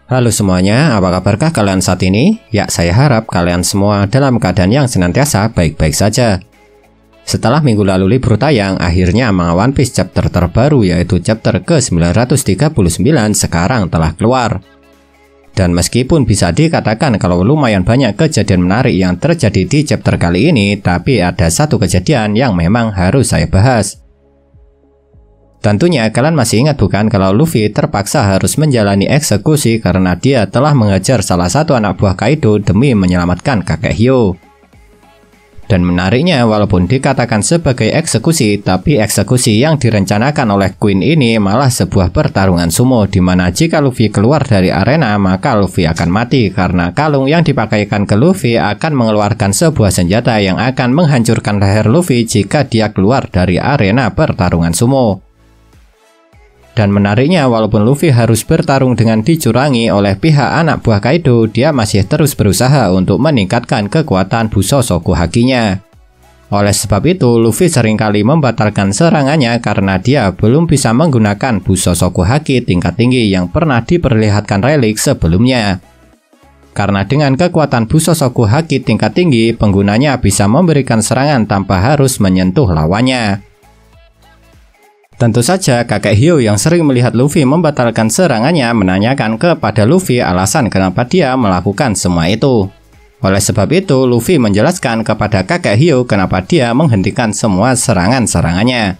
Halo semuanya, apa kabarkah kalian saat ini? Ya, saya harap kalian semua dalam keadaan yang senantiasa baik-baik saja. Setelah minggu lalu libur tayang, akhirnya manga One Piece chapter terbaru yaitu chapter ke-939 sekarang telah keluar. Dan meskipun bisa dikatakan kalau lumayan banyak kejadian menarik yang terjadi di chapter kali ini, tapi ada satu kejadian yang memang harus saya bahas. Tentunya kalian masih ingat bukan kalau Luffy terpaksa harus menjalani eksekusi karena dia telah mengejar salah satu anak buah Kaido demi menyelamatkan kakek Hyo. Dan menariknya, walaupun dikatakan sebagai eksekusi, tapi eksekusi yang direncanakan oleh Queen ini malah sebuah pertarungan sumo di mana jika Luffy keluar dari arena maka Luffy akan mati karena kalung yang dipakaikan ke Luffy akan mengeluarkan sebuah senjata yang akan menghancurkan leher Luffy jika dia keluar dari arena pertarungan sumo. Dan menariknya, walaupun Luffy harus bertarung dengan dicurangi oleh pihak anak buah Kaido, dia masih terus berusaha untuk meningkatkan kekuatan Busoshoku Haki-nya. Oleh sebab itu, Luffy seringkali membatalkan serangannya karena dia belum bisa menggunakan Busoshoku Haki tingkat tinggi yang pernah diperlihatkan Rayleigh sebelumnya. Karena dengan kekuatan Busoshoku Haki tingkat tinggi, penggunanya bisa memberikan serangan tanpa harus menyentuh lawannya. Tentu saja kakek Hyo yang sering melihat Luffy membatalkan serangannya menanyakan kepada Luffy alasan kenapa dia melakukan semua itu. Oleh sebab itu, Luffy menjelaskan kepada kakek Hyo kenapa dia menghentikan semua serangan-serangannya.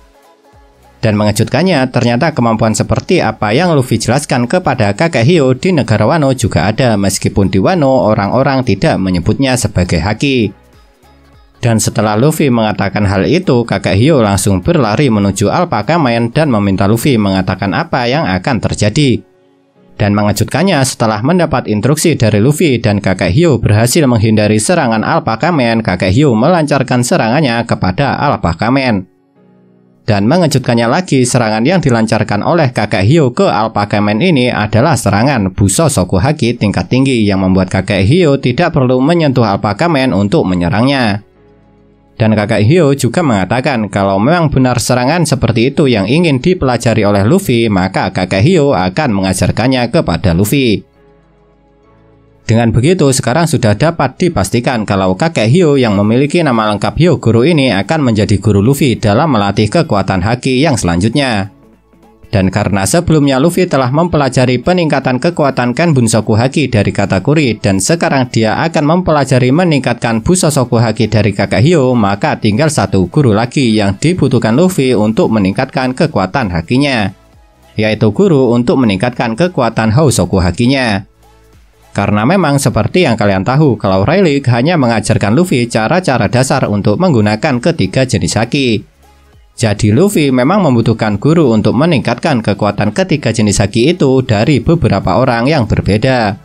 Dan mengejutkannya, ternyata kemampuan seperti apa yang Luffy jelaskan kepada kakek Hyo di negara Wano juga ada, meskipun di Wano orang-orang tidak menyebutnya sebagai haki. Dan setelah Luffy mengatakan hal itu, kakek Hyo langsung berlari menuju Alpaka Man dan meminta Luffy mengatakan apa yang akan terjadi. Dan mengejutkannya, setelah mendapat instruksi dari Luffy dan kakek Hyo berhasil menghindari serangan Alpaka Man, kakek Hyo melancarkan serangannya kepada Alpaka Man. Dan mengejutkannya lagi, serangan yang dilancarkan oleh kakek Hyo ke Alpaka Man ini adalah serangan Busoshoku Haki tingkat tinggi yang membuat kakek Hyo tidak perlu menyentuh Alpaka Man untuk menyerangnya. Dan kakek Hyo juga mengatakan kalau memang benar serangan seperti itu yang ingin dipelajari oleh Luffy, maka kakek Hyo akan mengajarkannya kepada Luffy. Dengan begitu, sekarang sudah dapat dipastikan kalau kakek Hyo yang memiliki nama lengkap Hyogoro ini akan menjadi guru Luffy dalam melatih kekuatan haki yang selanjutnya. Dan karena sebelumnya Luffy telah mempelajari peningkatan kekuatan Kenbunsoku Haki dari Katakuri dan sekarang dia akan mempelajari meningkatkan Busoshoku Haki dari kakek Hyo, maka tinggal satu guru lagi yang dibutuhkan Luffy untuk meningkatkan kekuatan hakinya, yaitu guru untuk meningkatkan kekuatan Housoku Hakinya. Karena memang seperti yang kalian tahu kalau Rayleigh hanya mengajarkan Luffy cara-cara dasar untuk menggunakan ketiga jenis haki. Jadi Luffy memang membutuhkan guru untuk meningkatkan kekuatan ketiga jenis haki itu dari beberapa orang yang berbeda.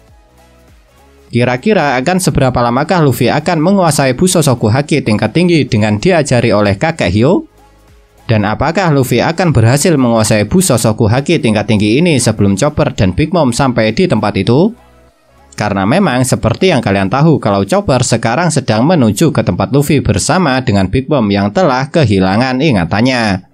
Kira-kira akan seberapa lamakah Luffy akan menguasai Busoshoku Haki tingkat tinggi dengan diajari oleh kakek Hyo? Dan apakah Luffy akan berhasil menguasai Busoshoku Haki tingkat tinggi ini sebelum Chopper dan Big Mom sampai di tempat itu? Karena memang seperti yang kalian tahu kalau Chopper sekarang sedang menuju ke tempat Luffy bersama dengan Big Mom yang telah kehilangan ingatannya.